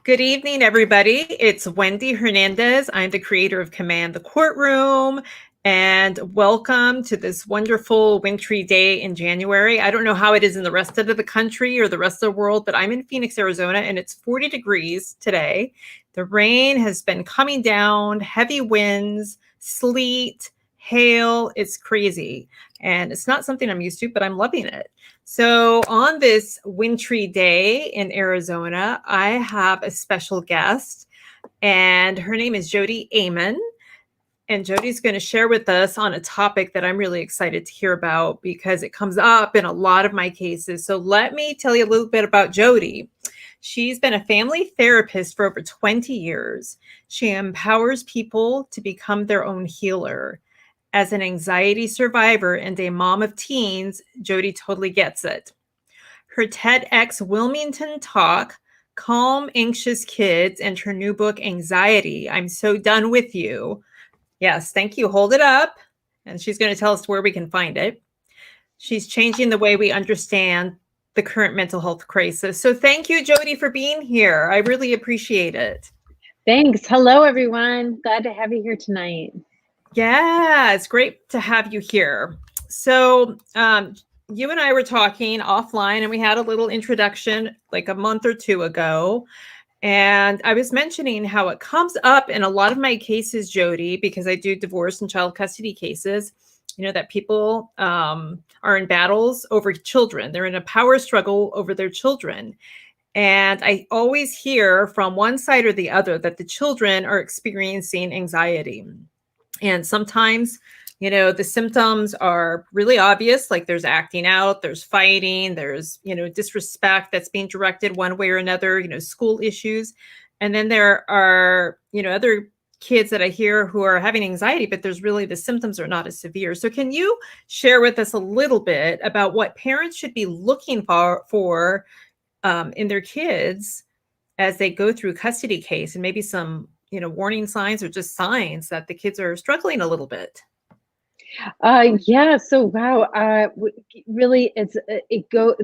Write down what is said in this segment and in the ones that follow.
Good evening, everybody. It's Wendy Hernandez. I'm the creator of Command the Courtroom, and welcome to this wonderful wintry day in January. I don't know how it is in the rest of the country or the rest of the world, but I'm in Phoenix, Arizona, and it's 40 degrees today. The rain has been coming down, heavy winds, sleet, hail. It's crazy, and it's not something I'm used to, but I'm loving it. So on this wintry day in Arizona, I have a special guest, and her name is Jodi Aman. And Jodi's going to share with us on a topic that I'm really excited to hear about because it comes up in a lot of my cases. So let me tell you a little bit about Jodi. She's been a family therapist for over 20 years. She empowers people to become their own healer. As an anxiety survivor and a mom of teens, Jodi totally gets it. Her TEDx Wilmington talk, Calm Anxious Kids, and her new book, Anxiety, I'm So Done With You. Yes, thank you. Hold it up. And she's going to tell us where we can find it. She's changing the way we understand the current mental health crisis. So thank you, Jodi, for being here. I really appreciate it. Thanks. Hello, everyone. Glad to have you here tonight. Yeah, it's great to have you here. So you and I were talking offline, and we had a little introduction like a month or two ago. And I was mentioning how it comes up in a lot of my cases, Jodi, because I do divorce and child custody cases, that people are in battles over children. They're in a power struggle over their children. And I always hear from one side or the other that the children are experiencing anxiety. And sometimes, the symptoms are really obvious, like there's acting out, there's fighting, there's, disrespect that's being directed one way or another, school issues. And then there are, other kids that I hear who are having anxiety, but the symptoms are not as severe. So can you share with us a little bit about what parents should be looking for in their kids as they go through custody case, and maybe some warning signs or just signs that the kids are struggling a little bit? Yeah. So, wow. Really,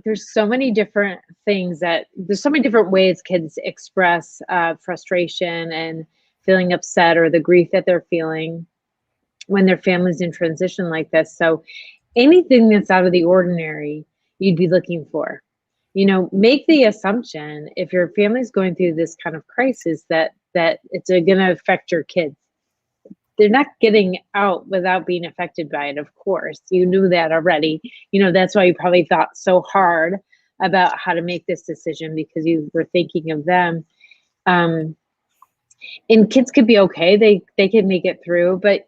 there's so many different things there's so many different ways kids express frustration and feeling upset or the grief that they're feeling when their family's in transition like this. So anything that's out of the ordinary, you'd be looking for. Make the assumption if your family's going through this kind of crisis that it's going to affect your kids. They're not getting out without being affected by it, of course. You knew that already. That's why you probably thought so hard about how to make this decision, because you were thinking of them. And kids could be okay. They can make it through, but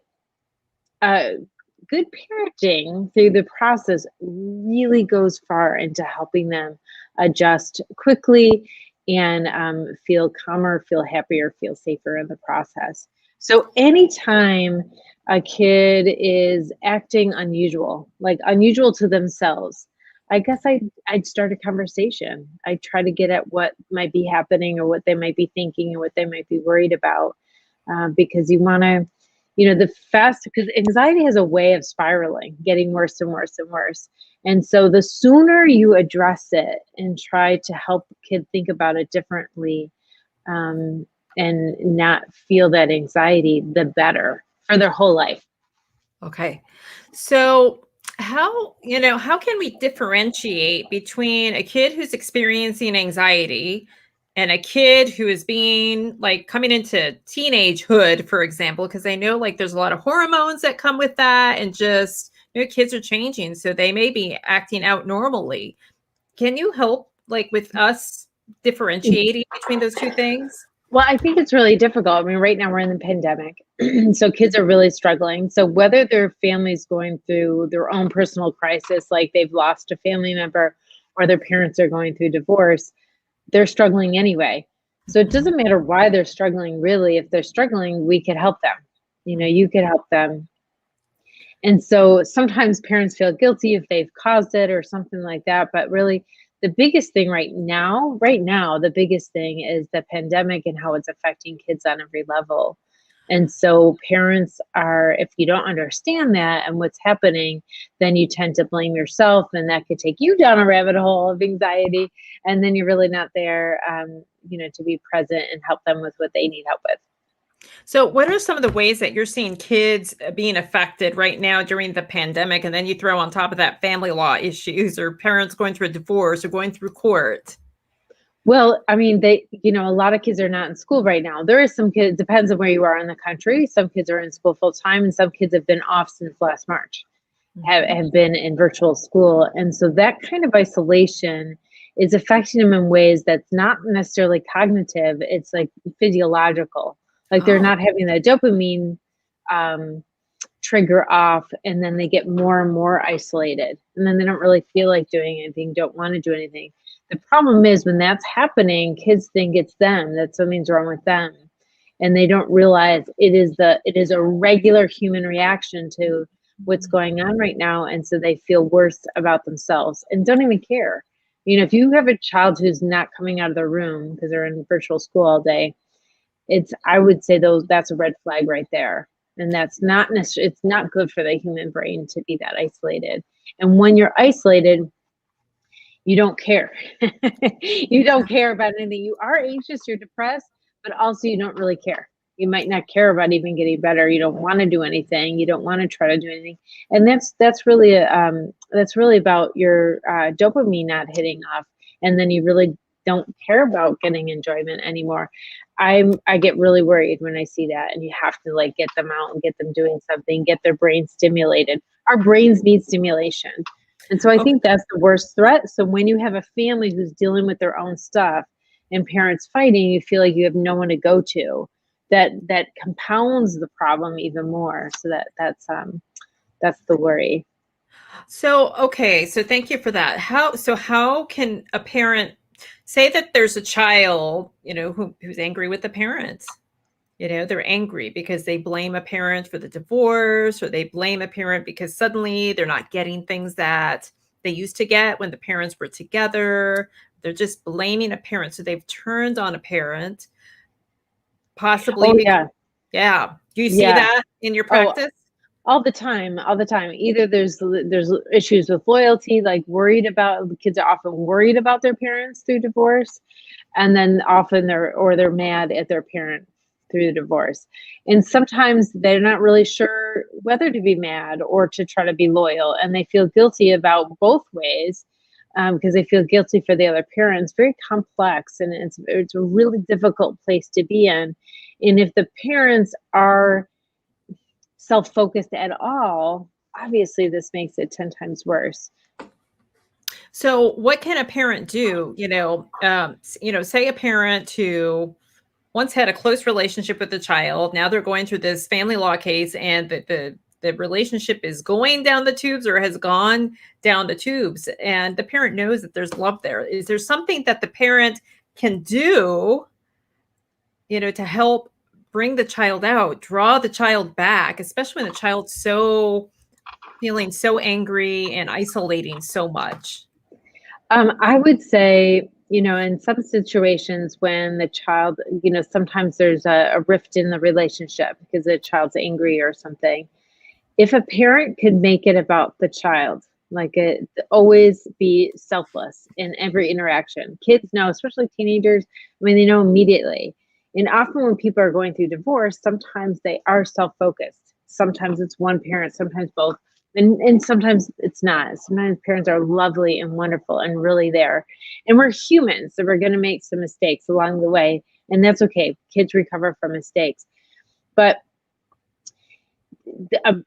good parenting through the process really goes far into helping them adjust quickly and feel calmer, feel happier, feel safer in the process. So anytime a kid is acting unusual, like unusual to themselves, I guess I'd start a conversation. I'd try to get at what might be happening or what they might be thinking or what they might be worried about, because you want to, because anxiety has a way of spiraling, getting worse and worse and worse. And so the sooner you address it and try to help the kid think about it differently, and not feel that anxiety, the better for their whole life. Okay. So how can we differentiate between a kid who's experiencing anxiety and a kid who is being coming into teenagehood, for example? Because I know there's a lot of hormones that come with that, and just, kids are changing. So they may be acting out normally. Can you help with us differentiating between those two things? Well, I think it's really difficult. I mean, right now we're in the pandemic, so kids are really struggling. So whether their family's going through their own personal crisis, like they've lost a family member, or their parents are going through divorce, they're struggling anyway. So it doesn't matter why they're struggling, really. If they're struggling, we could help them. You could help them. And so sometimes parents feel guilty if they've caused it or something like that. But really, the biggest thing right now, the biggest thing is the pandemic and how it's affecting kids on every level. And so parents are, if you don't understand that and what's happening, then you tend to blame yourself, and that could take you down a rabbit hole of anxiety. And then you're really not there, to be present and help them with what they need help with. So, what are some of the ways that you're seeing kids being affected right now during the pandemic? And then you throw on top of that family law issues or parents going through a divorce or going through court. Well, I mean, a lot of kids are not in school right now. There is some kids, depends on where you are in the country. Some kids are in school full time, and some kids have been off since last March, have been in virtual school. And so that kind of isolation is affecting them in ways that's not necessarily cognitive. It's like physiological. Like they're Oh, not having that dopamine trigger off, and then they get more and more isolated. And then they don't really feel like doing anything, don't want to do anything. The problem is when that's happening, kids think it's them, that something's wrong with them. And they don't realize it is a regular human reaction to what's going on right now. And so they feel worse about themselves and don't even care. If you have a child who's not coming out of their room because they're in virtual school all day, I would say that's a red flag right there. And that's not necessarily, it's not good for the human brain to be that isolated. And when you're isolated, you don't care. You don't care about anything. You are anxious, you're depressed, but also you don't really care. You might not care about even getting better. You don't want to do anything. You don't want to try to do anything. And that's really about your dopamine not hitting off. And then you really don't care about getting enjoyment anymore. I get really worried when I see that, and you have to like get them out and get them doing something, get their brain stimulated. Our brains need stimulation. And so I think that's the worst threat. So when you have a family who's dealing with their own stuff and parents fighting, you feel like you have no one to go to. That compounds the problem even more. So that's the worry. So, okay. So thank you for that. How can a parent say that there's a child, who's angry with the parents? They're angry because they blame a parent for the divorce, or they blame a parent because suddenly they're not getting things that they used to get when the parents were together. They're just blaming a parent. So they've turned on a parent, possibly Oh because, yeah. yeah. Do you see Yeah. that in your Oh, practice? all the time. Either there's issues with loyalty, like kids are often worried about their parents through divorce, and then often they're mad at their parent through the divorce. And sometimes they're not really sure whether to be mad or to try to be loyal, and they feel guilty about both ways, because they feel guilty for the other parent. It's very complex, and it's a really difficult place to be in. And if the parents are self-focused at all, obviously this makes it 10 times worse. So what can a parent do? Say a parent who once had a close relationship with the child, now they're going through this family law case, and the relationship is going down the tubes or has gone down the tubes, and the parent knows that there's love there. Is there something that the parent can do, to help bring the child out, draw the child back, especially when the child's feeling so angry and isolating so much? I would say, in some situations when the child, sometimes there's a rift in the relationship because the child's angry or something. If a parent could make it about the child, always be selfless in every interaction. Kids know, especially teenagers, they know immediately. And often when people are going through divorce, sometimes they are self-focused. Sometimes it's one parent, sometimes both. And sometimes it's not. Sometimes parents are lovely and wonderful and really there. And we're humans, so we're going to make some mistakes along the way. And that's okay. Kids recover from mistakes. But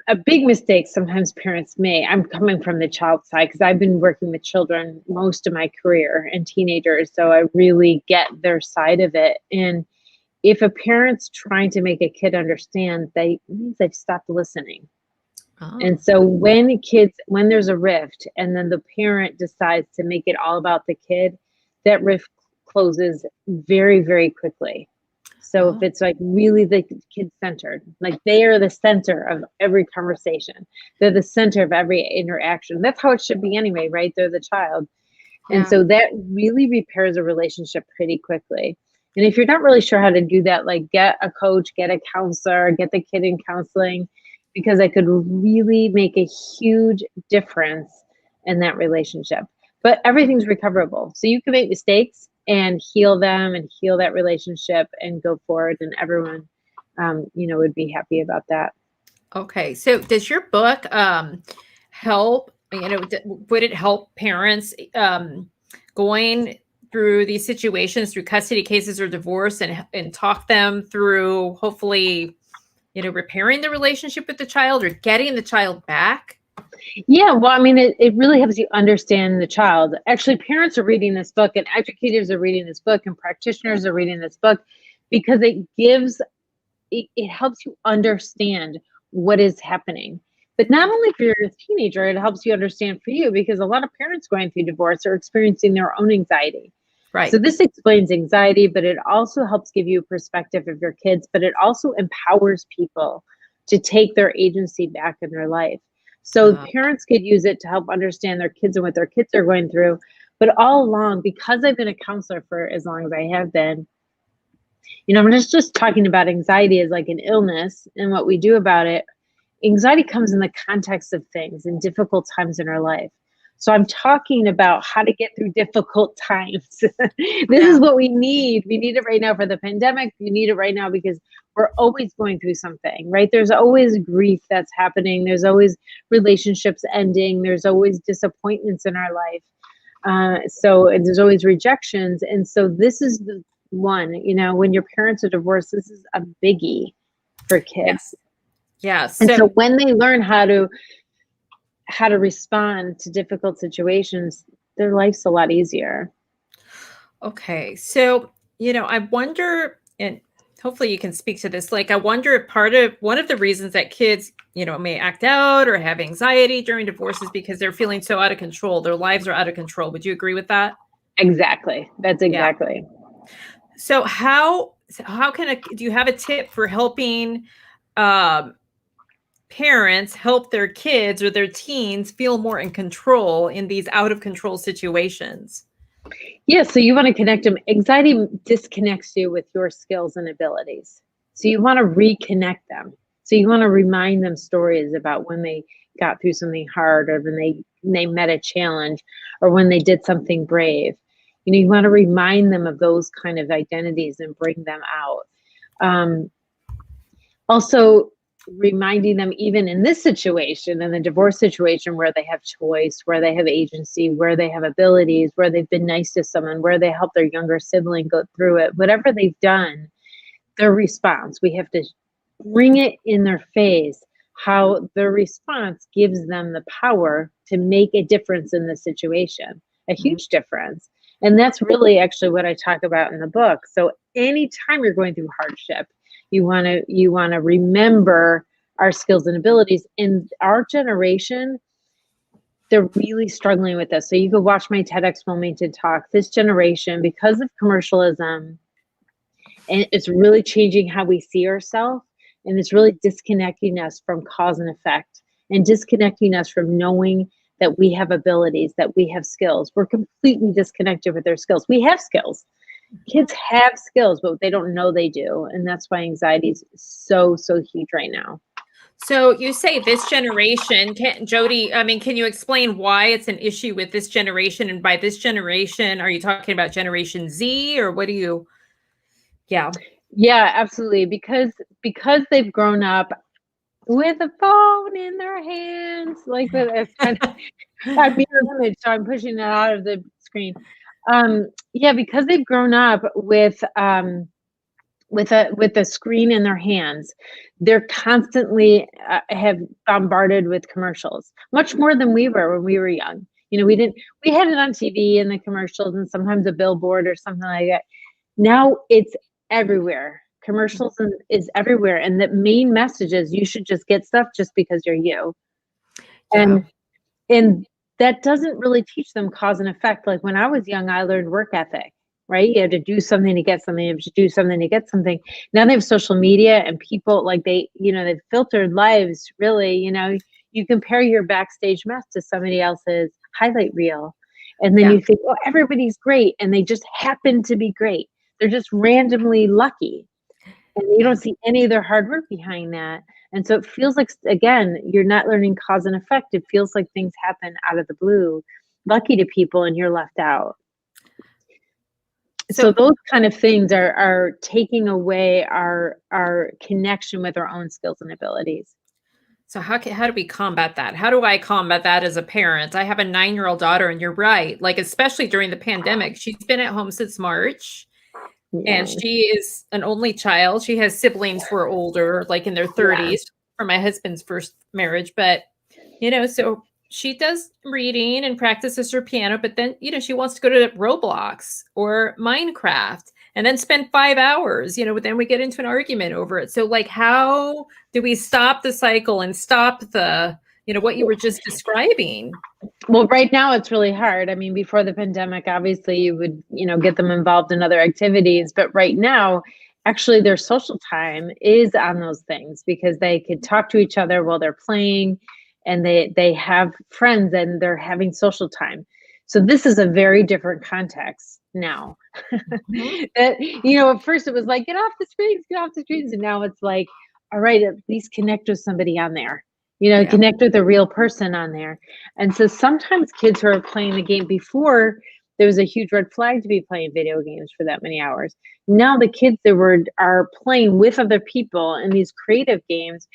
a big mistake sometimes parents may, I'm coming from the child side because I've been working with children most of my career and teenagers, so I really get their side of it. And if a parent's trying to make a kid understand, it means they've stopped listening. Oh. And so when there's a rift and then the parent decides to make it all about the kid, that rift closes very, very quickly. So if it's like really the kid centered, like they are the center of every conversation, they're the center of every interaction. That's how it should be anyway, right? They're the child. And Yeah. so that really repairs a relationship pretty quickly. And if you're not really sure how to do that, like get a coach, get a counselor, get the kid in counseling, because it could really make a huge difference in that relationship. But everything's recoverable. So you can make mistakes and heal them and heal that relationship and go forward, and everyone, would be happy about that. Okay. So does your book help, would it help parents going through these situations, through custody cases or divorce, and talk them through hopefully, repairing the relationship with the child or getting the child back? Yeah, well, I mean, it really helps you understand the child. Actually, parents are reading this book, and educators are reading this book, and practitioners are reading this book, because it helps you understand what is happening. But not only for your teenager, it helps you understand for you, because a lot of parents going through divorce are experiencing their own anxiety. Right. So this explains anxiety, but it also helps give you a perspective of your kids, but it also empowers people to take their agency back in their life. So parents could use it to help understand their kids and what their kids are going through. But all along, because I've been a counselor for as long as I have been, I'm just talking about anxiety as like an illness and what we do about it. Anxiety comes in the context of things and difficult times in our life. So I'm talking about how to get through difficult times. This is what we need. We need it right now for the pandemic. We need it right now because we're always going through something, right? There's always grief that's happening. There's always relationships ending. There's always disappointments in our life. So there's always rejections. And so this is the one, when your parents are divorced, this is a biggie for kids. Yes. And so when they learn how to respond to difficult situations, their life's a lot easier. Okay. So, I wonder, and hopefully you can speak to this, like, I wonder if one of the reasons that kids, may act out or have anxiety during divorce is because they're feeling so out of control. Their lives are out of control. Would you agree with that? Exactly. That's exactly. Yeah. So how do you have a tip for helping parents help their kids or their teens feel more in control in these out of control situations? Yeah, so you want to connect them. Anxiety disconnects you with your skills and abilities. So you want to reconnect them. So you want to remind them stories about when they got through something hard, or when they met a challenge, or when they did something brave. You want to remind them of those kind of identities and bring them out. Also, reminding them, even in this situation, in the divorce situation, where they have choice, where they have agency, where they have abilities, where they've been nice to someone, where they help their younger sibling go through it, whatever they've done, their response, we have to bring it in their face, how their response gives them the power to make a difference in the situation, a huge difference. And that's really actually what I talk about in the book. So anytime you're going through hardship, you want to remember our skills and abilities. In our generation, they're really struggling with this. So you could watch my TEDx Wilmington talk. This generation, because of commercialism, and it's really changing how we see ourselves, and it's really disconnecting us from cause and effect, and disconnecting us from knowing that we have abilities, that we have skills. We're completely disconnected with their skills. We have skills. Kids have skills, but they don't know they do. And that's why anxiety is so huge right now. So you say this generation, Jodi, can you explain why it's an issue with this generation? And by this generation, are you talking about Generation Z, or what do you? Yeah. Yeah, absolutely. Because they've grown up with a phone in their hands, like that. It's kind of a mirror image, so I'm pushing it out of the screen. Yeah, because they've grown up with a screen in their hands, they're constantly have bombarded with commercials, much more than we were when we were young. We had it on TV and the commercials, and sometimes a billboard or something like that. Now it's everywhere. Commercials is everywhere, and the main message is you should just get stuff just because you're you. Yeah. And that doesn't really teach them cause and effect. Like when I was young, I learned work ethic, right? You have to do something to get something. You have to do something to get something. Now they have social media, and people, like, they've filtered lives, really. You compare your backstage mess to somebody else's highlight reel, and then you think, oh, everybody's great, and they just happen to be great. They're just randomly lucky. And you don't see any of their hard work behind that. And so it feels like, again, you're not learning cause and effect. It feels like things happen out of the blue, lucky to people, and you're left out. So those kind of things are taking away our connection with our own skills and abilities. So how do we combat that? How do I combat that as a parent? I have a 9-year-old daughter, and you're right. Like, especially during the pandemic, she's been at home since March. Yeah. And she is an only child. She has siblings who are older, like in their 30s, from my husband's first marriage. But, so she does reading and practices her piano, but then, she wants to go to Roblox or Minecraft and then spend 5 hours, then we get into an argument over it. So, like, how do we stop the cycle and stop the, what you were just describing? Well, right now it's really hard. I mean, before the pandemic, obviously you would, get them involved in other activities. But right now, actually their social time is on those things because they could talk to each other while they're playing, and they have friends and they're having social time. So this is a very different context now. At first it was like, get off the screens. And now it's like, all right, at least connect with somebody on there. Connect with a real person on there. And so sometimes kids who are playing the game, before there was a huge red flag to be playing video games for that many hours. Now the kids that are playing with other people in these creative games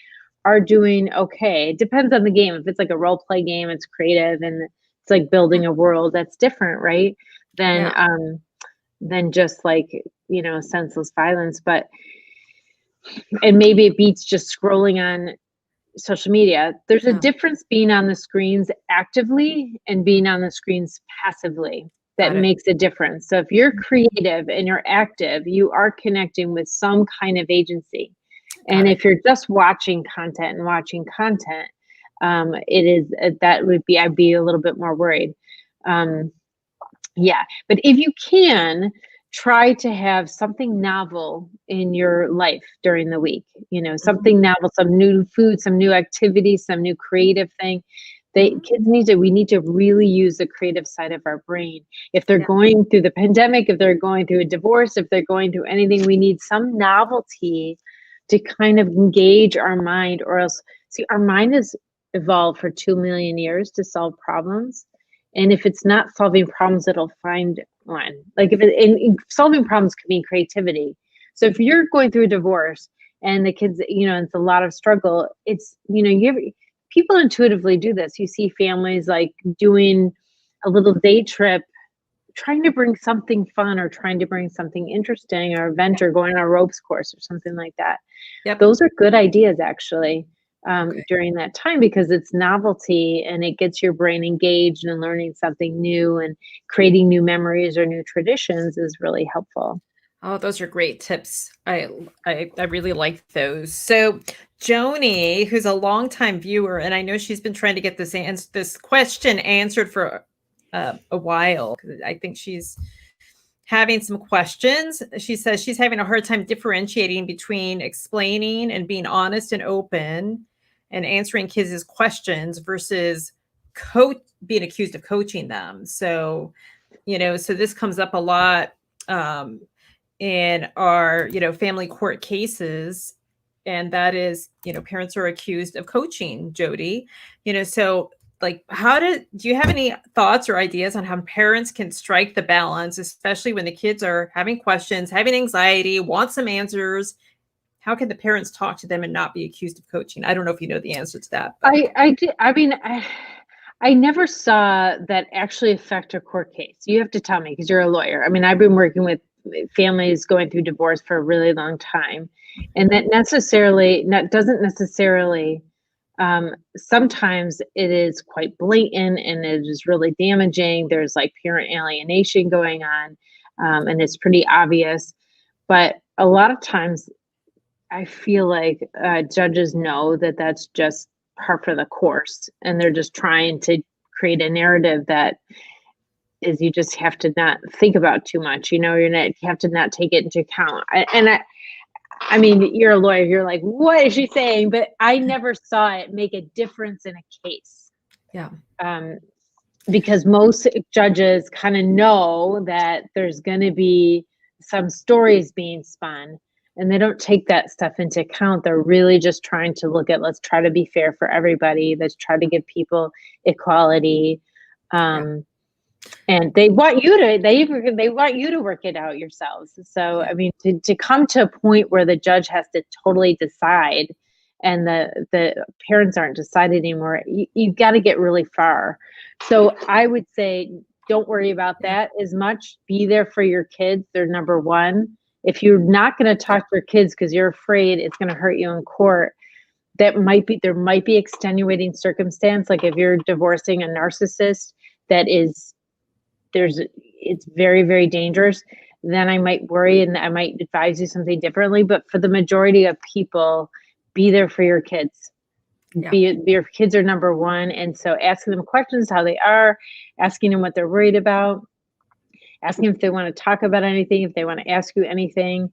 are doing okay. It depends on the game. If it's like a role play game, it's creative and it's like building a world, that's different, right? Than just like, senseless violence. And maybe it beats just scrolling on social media. There's a difference being on the screens actively and being on the screens passively. That makes a difference. So if you're creative and you're active, you are connecting with some kind of agency. And if you're just watching content, I'd be a little bit more worried. But if you can, try to have something novel in your life during the week, something novel, some new food, some new activity, some new creative thing. We need to really use the creative side of our brain. If they're going through the pandemic, if they're going through a divorce, if they're going through anything, we need some novelty to kind of engage our mind, or else, see, our mind has evolved for 2 million years to solve problems. And if it's not solving problems, it'll find one. Like solving problems could mean creativity. So if you're going through a divorce and the kids, it's a lot of struggle, it's, people intuitively do this. You see families like doing a little day trip, trying to bring something fun or trying to bring something interesting, or event, or going on a ropes course or something like that. Those are good ideas, actually. During that time, because it's novelty and it gets your brain engaged and learning something new and creating new memories or new traditions is really helpful. Oh, those are great tips. I really like those. So Joni, who's a longtime viewer, and I know she's been trying to get this question answered for a while. I think she's having some questions. She says she's having a hard time differentiating between explaining and being honest and open and answering kids' questions versus being accused of coaching them. So, so this comes up a lot in our, family court cases. And that is, parents are accused of coaching, Jodi. So like, do you have any thoughts or ideas on how parents can strike the balance, especially when the kids are having questions, having anxiety, want some answers? How can the parents talk to them and not be accused of coaching? I don't know if you know the answer to that. I never saw that actually affect a court case. You have to tell me, because you're a lawyer. I mean, I've been working with families going through divorce for a really long time, and that doesn't necessarily. Sometimes it is quite blatant and it is really damaging. There's like parent alienation going on, and it's pretty obvious. But a lot of times, I feel like judges know that that's just par for the course, and they're just trying to create a narrative that is, you just have to not think about too much. You have to not take it into account. I mean, you're a lawyer. You're like, what is she saying? But I never saw it make a difference in a case. Yeah. Because most judges kind of know that there's going to be some stories being spun, and they don't take that stuff into account. They're really just trying to look at, let's try to be fair for everybody. Let's try to give people equality. Yeah. And they want you to, they want you to work it out yourselves. So, Yeah. I mean, to come to a point where the judge has to totally decide and the parents aren't decided anymore, you've got to get really far. So I would say, don't worry about that as much. Be there for your kids. They're number one. If you're not going to talk to your kids because you're afraid it's going to hurt you in court, there might be extenuating circumstance. Like if you're divorcing a narcissist that is, it's very, very dangerous, then I might worry and I might advise you something differently. But for the majority of people, be there for your kids. Yeah. Your kids are number one. And so asking them questions, how they are, asking them what they're worried about, asking if they want to talk about anything, if they want to ask you anything.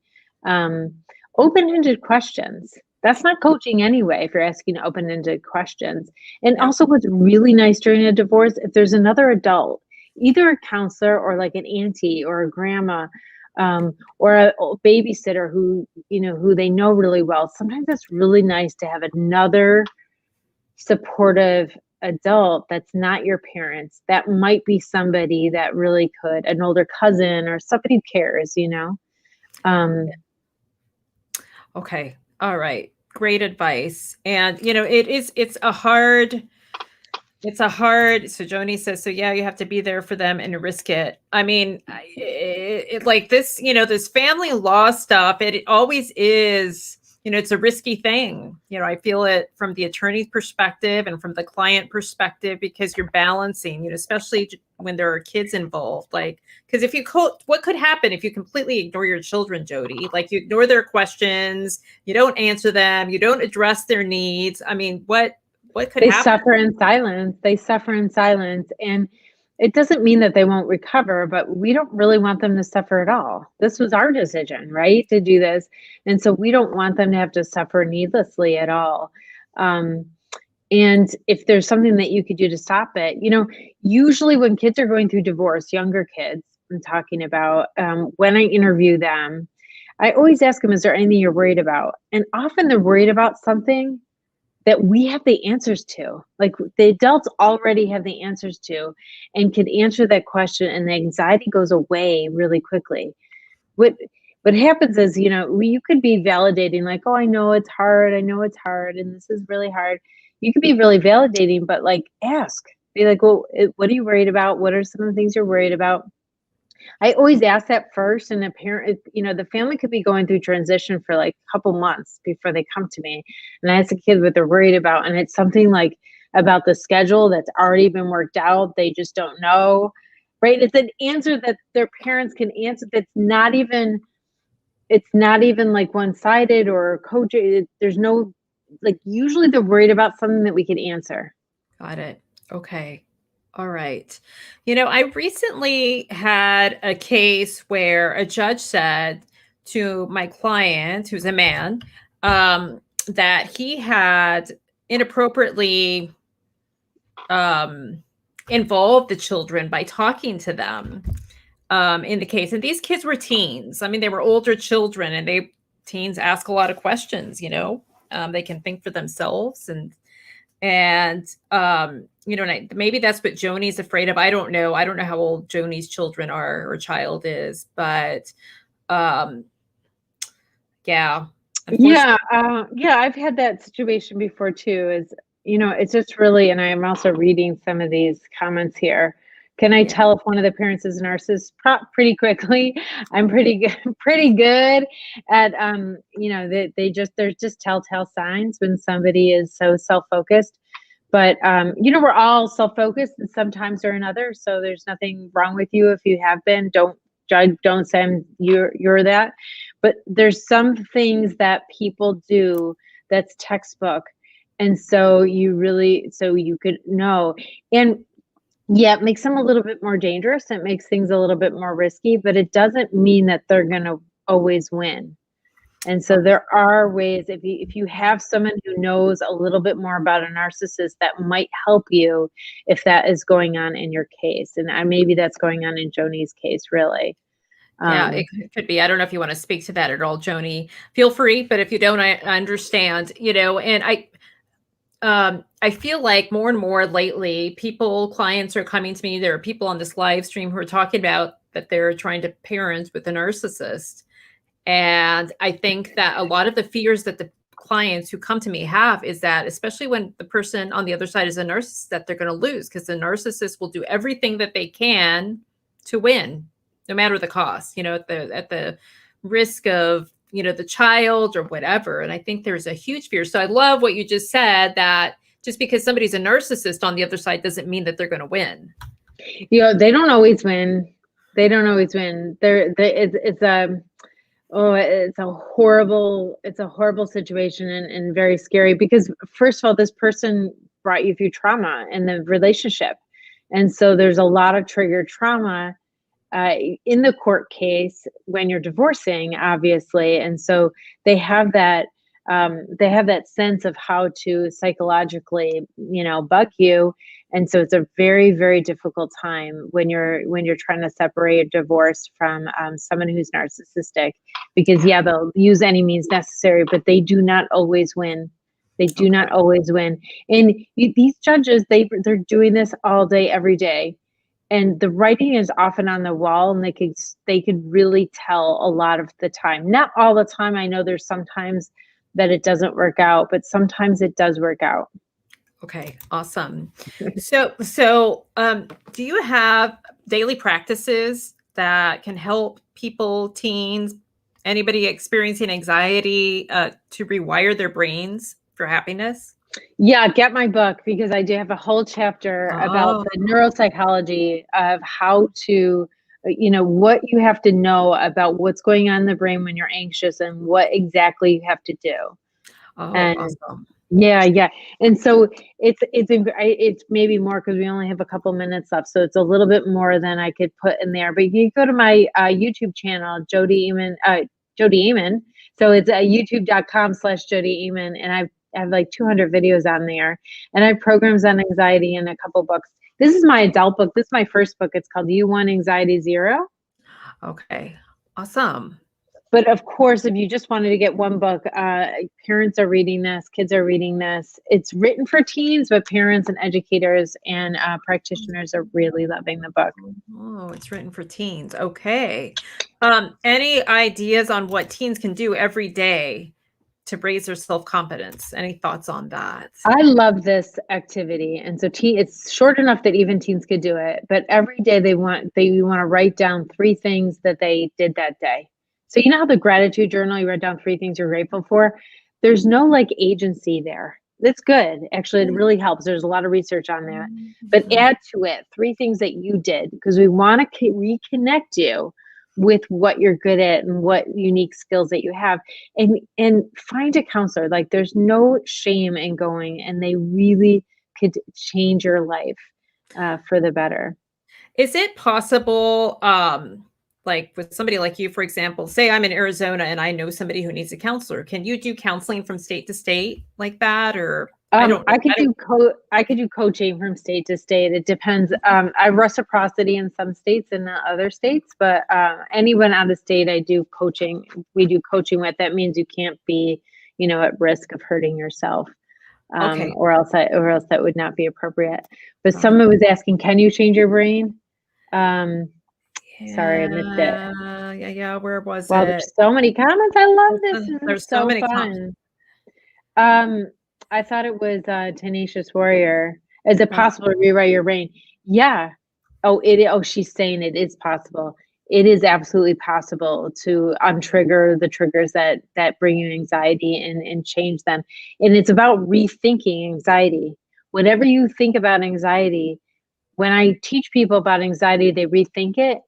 Open-ended questions. That's not coaching anyway, if you're asking open-ended questions. And Yeah. also what's really nice during a divorce, if there's another adult, either a counselor or like an auntie or a grandma, or a babysitter who they know really well. Sometimes it's really nice to have another supportive adult that's not your parents. That might be somebody that really could, an older cousin or somebody who cares, Okay. All right. Great advice. And it's a hard, so Joni says, so yeah, you have to be there for them and risk it. I mean, like this, this family law stuff, it always is, it's a risky thing. I feel it from the attorney's perspective and from the client perspective, because you're balancing, especially when there are kids involved. Like, because what could happen if you completely ignore your children, Jodi? Like, you ignore their questions, you don't answer them, you don't address their needs. I mean, what could happen? Suffer in silence. They suffer in silence. And it doesn't mean that they won't recover, but we don't really want them to suffer at all. This was our decision, right, to do this. And so we don't want them to have to suffer needlessly at all. And if there's something that you could do to stop it, usually when kids are going through divorce, younger kids, I'm talking about, when I interview them, I always ask them, is there anything you're worried about? And often they're worried about something that we have the answers to. Like the adults already have the answers to and can answer that question, and the anxiety goes away really quickly. What happens is, you could be validating like, oh, I know it's hard, and this is really hard. You could be really validating, but like be like, well, what are you worried about? What are some of the things you're worried about? I always ask that first, and the parent, the family could be going through transition for like a couple months before they come to me. And I ask the kid what they're worried about, and it's something like about the schedule that's already been worked out. They just don't know, right? It's an answer that their parents can answer. It's not even like one-sided or coach. There's no, like, usually they're worried about something that we can answer. Got it. Okay. All right. I recently had a case where a judge said to my client, who's a man, that he had inappropriately involved the children by talking to them in the case. And these kids were teens. I mean, they were older children, and teens ask a lot of questions, they can think for themselves, and maybe that's what Joni's afraid of. I don't know how old Joni's children are or child is, but yeah. I've had that situation before too. It's just really, and I'm also reading some of these comments here. Can I tell if one of the parents is a narcissist? Pretty quickly. I'm pretty good at, there's just telltale signs when somebody is so self-focused. But, we're all self-focused and sometimes or another. So there's nothing wrong with you if you have been. Don't judge, don't say you're that. But there's some things that people do that's textbook. And so you could know. And yeah, it makes them a little bit more dangerous. It makes things a little bit more risky, but it doesn't mean that they're going to always win. And so there are ways, if you have someone who knows a little bit more about a narcissist, that might help you if that is going on in your case. And maybe that's going on in Joni's case, really. Yeah, it could be. I don't know if you want to speak to that at all, Joni. Feel free, but if you don't, I understand. And I feel like more and more lately, clients are coming to me. There are people on this live stream who are talking about that they're trying to parent with a narcissist. And I think that a lot of the fears that the clients who come to me have is that, especially when the person on the other side is a narcissist, that they're going to lose, because the narcissist will do everything that they can to win, no matter the cost, at the risk of, the child or whatever. And I think there's a huge fear. So I love what you just said, that just because somebody's a narcissist on the other side doesn't mean that they're going to win. They don't always win. They don't always win. It's a horrible situation, and very scary, because first of all, this person brought you through trauma in the relationship. And so there's a lot of triggered trauma in the court case when you're divorcing, obviously. And so they have that sense of how to psychologically, bug you. And so it's a very, very difficult time when you're trying to separate a divorce from someone who's narcissistic, because they'll use any means necessary, but they do not always win. They do not always win. And these judges, they're doing this all day, every day. And the writing is often on the wall, and they could really tell a lot of the time. Not all the time. I know there's sometimes that it doesn't work out, but sometimes it does work out. Okay, awesome. So do you have daily practices that can help people, teens, anybody experiencing anxiety, to rewire their brains for happiness? Yeah, get my book, because I do have a whole chapter about the neuropsychology of how to, what you have to know about what's going on in the brain when you're anxious, and what exactly you have to do. Awesome. Yeah. And so it's maybe more, because we only have a couple minutes left. So it's a little bit more than I could put in there. But you go to my YouTube channel, Jodi Aman. So it's youtube.com/Jodi Aman. And I have like 200 videos on there. And I have programs on anxiety and a couple books. This is my adult book. This is my first book. It's called You Want Anxiety Zero. Okay, awesome. But of course, if you just wanted to get one book, parents are reading this, kids are reading this. It's written for teens, but parents and educators and practitioners are really loving the book. Oh, it's written for teens. Okay. Any ideas on what teens can do every day to raise their self-confidence? Any thoughts on that? I love this activity. And so it's short enough that even teens could do it. But every day they want to write down 3 things that they did that day. So you know how the gratitude journal, you write down 3 things you're grateful for? There's no agency there. That's good. Actually, it really helps. There's a lot of research on that. But add to it 3 things that you did, because we want to reconnect you with what you're good at and what unique skills that you have, and find a counselor. There's no shame in going, and they really could change your life for the better. Is it possible, with somebody like you, for example, say I'm in Arizona and I know somebody who needs a counselor. Can you do counseling from state to state like that? Or I could do coaching from state to state. It depends. I have reciprocity in some states and not other states, but anyone out of state, I do coaching. We do coaching with. That means you can't be, at risk of hurting yourself, or else that would not be appropriate. But someone was asking, can you change your brain? Sorry, I missed it. Yeah. Where was it? Wow, there's so many comments. I love this. There's so many fun. I thought it was Tenacious Warrior. Is it possible to rewrite your brain? Yeah. She's saying it is possible. It is absolutely possible to untrigger the triggers that bring you anxiety and change them. And it's about rethinking anxiety. Whatever you think about anxiety, when I teach people about anxiety, they rethink it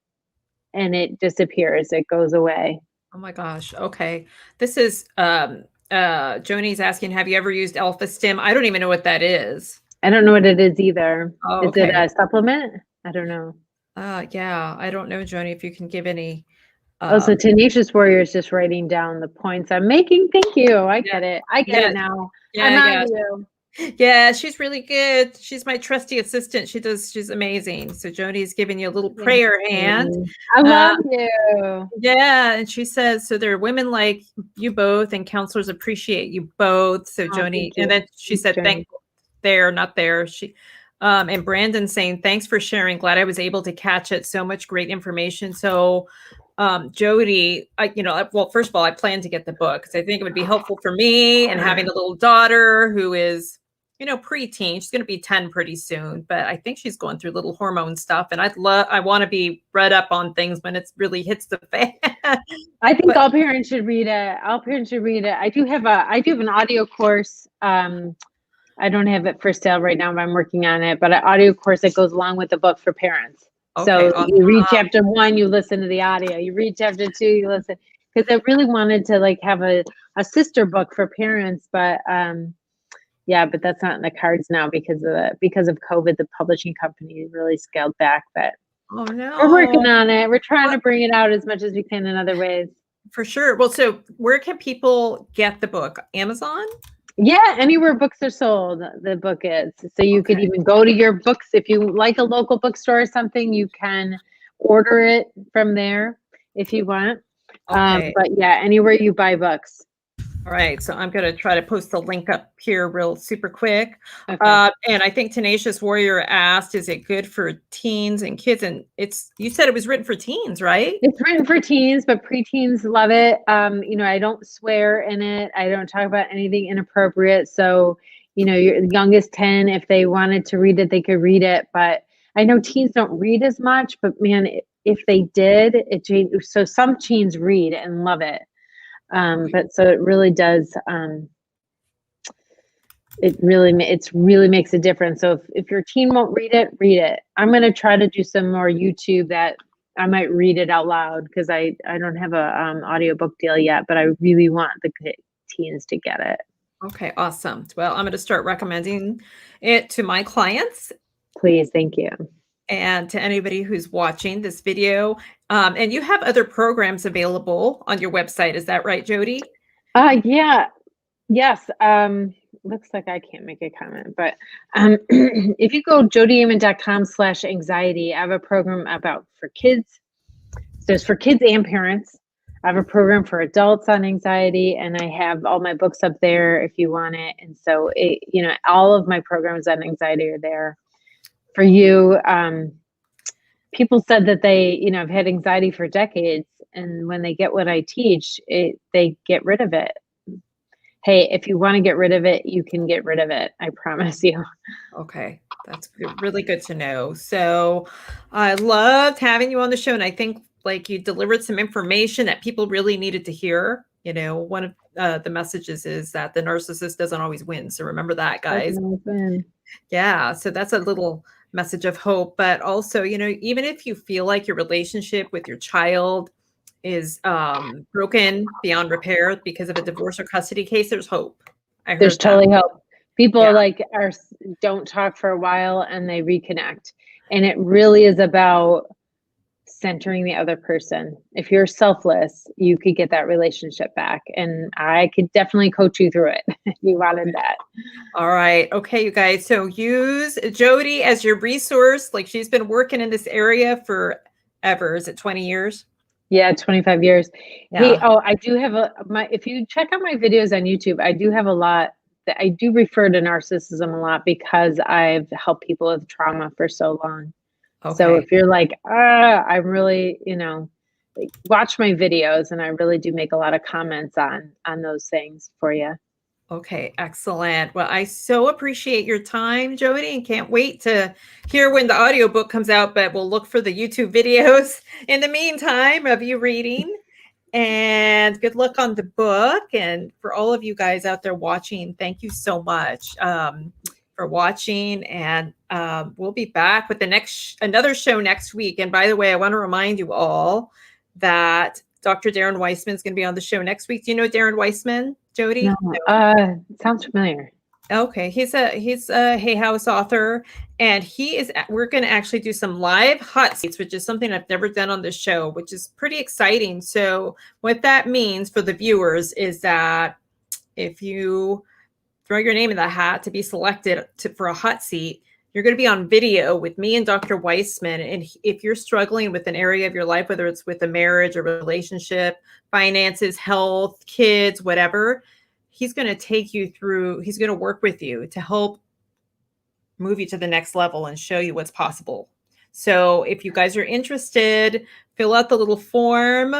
and it disappears. It goes away. Oh my gosh. Okay. This is Joni's asking, have you ever used Alpha Stim? I don't even know what that is. I don't know what it is either. Oh, is it a supplement? I don't know. Yeah, I don't know, Joni, if you can give any. So Tenacious Warrior is just writing down the points I'm making. Thank you. I get it. I get it now. Yeah, I'm on you. Yeah, she's really good. She's my trusty assistant. She's amazing. So Jodi's giving you a little Thank prayer hand. you. I Uh, love you. yeah, and she says, so there are women like you both, and counselors appreciate you both. So Oh, Joni, thank and you. then she Thanks, said, Joni. thank there, not there. And Brandon saying, thanks for sharing. Glad I was able to catch it. So much great information. So Jodi, well, first of all, I plan to get the book because I think it would be helpful for me, and having a little daughter who is, preteen. She's going to be 10 pretty soon, but I think she's going through little hormone stuff. And I want to be read up on things when it really hits the fan. I think But all parents should read it. All parents should read it. I do have an audio course. I don't have it for sale right now, but I'm working on it. But an audio course that goes along with the book for parents. okay, So awesome. you read chapter 1, you listen to the audio. You read chapter 2, you listen. Because I really wanted to like have a sister book for parents, but yeah, but that's not in the cards now because of COVID. The publishing company really scaled back. But Oh we're working no. on it. We're trying What? to bring it out as much as we can in other ways. For sure. Well, so where can people get the book? Amazon? Yeah, anywhere books are sold, the book is. So you could Okay. even go to your books if you like a local bookstore or something. You can order it from there if you want. Okay. But yeah, anywhere you buy books. All right, so I'm going to try to post the link up here real super quick. Okay. And I think Tenacious Warrior asked, is it good for teens and kids? And you said it was written for teens, right? It's written for teens, but preteens love it. I don't swear in it. I don't talk about anything inappropriate. So, your youngest 10, if they wanted to read it, they could read it. But I know teens don't read as much, but man, if they did, so some teens read and love it. But so it really does, it really makes a difference. So if your teen won't read it. I'm going to try to do some more YouTube that I might read it out loud because I don't have a audiobook deal yet, but I really want the teens to get it. Okay, awesome. Well, I'm going to start recommending it to my clients Please, thank you. and to anybody who's watching this video. And you have other programs available on your website. Is that right, Jodi? Yeah. Yes. Looks like I can't make a comment, but if you go jodiaman.com/anxiety, I have a program for kids. So it's for kids and parents. I have a program for adults on anxiety, and I have all my books up there if you want it. And so all of my programs on anxiety are there for you. People said that they, have had anxiety for decades, and when they get what I teach, they get rid of it. Hey, if you want to get rid of it, you can get rid of it. I promise you. Okay, that's really good to know. So I loved having you on the show, and I think like you delivered some information that people really needed to hear. One of the messages is that the narcissist doesn't always win. So remember that, guys. Yeah, so that's a little message of hope. But also, even if you feel like your relationship with your child is broken beyond repair because of a divorce or custody case, there's hope. There's totally hope. People Yeah. don't talk for a while and they reconnect. And it really is about centering the other person. If you're selfless, you could get that relationship back. And I could definitely coach you through it if you wanted that. All right. Okay, you guys. So use Jodi as your resource. Like, she's been working in this area forever. Is it 20 years? Yeah, 25 years. Yeah. Hey, I do have if you check out my videos on YouTube, I do have a lot that I do refer to narcissism a lot because I've helped people with trauma for so long. Okay. So if you're like, I'm really, watch my videos, and I really do make a lot of comments on those things for you. Okay, excellent. Well, I so appreciate your time, Jodi, and can't wait to hear when the audiobook comes out, but we'll look for the YouTube videos in the meantime of you reading. And good luck on the book. And for all of you guys out there watching, thank you so much for watching. And we'll be back with another show next week. And by the way, I want to remind you all that Dr. Darren Weissman is going to be on the show next week. Do you know Darren Weissman, Jodi? No. Sounds familiar. Okay, he's a Hay House author, and we're going to actually do some live hot seats, which is something I've never done on this show, which is pretty exciting. So what that means for the viewers is that if you throw your name in the hat to be selected for a hot seat. You're going to be on video with me and Dr. Weissman. And if you're struggling with an area of your life, whether it's with a marriage, a relationship, finances, health, kids, whatever, he's going to take you through, he's going to work with you to help move you to the next level and show you what's possible. So if you guys are interested, fill out the little form.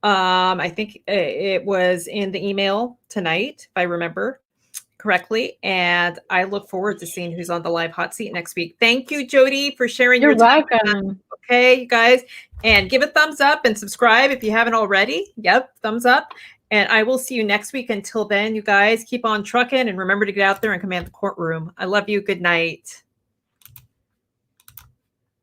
I think it was in the email tonight, if I remember correctly. And I look forward to seeing who's on the live hot seat next week. Thank you, Jodi, for sharing You're your time. welcome. Okay, you guys. And give a thumbs up and subscribe if you haven't already. Yep, thumbs up. And I will see you next week. Until then, you guys, keep on trucking and remember to get out there and command the courtroom. I love you. Good night.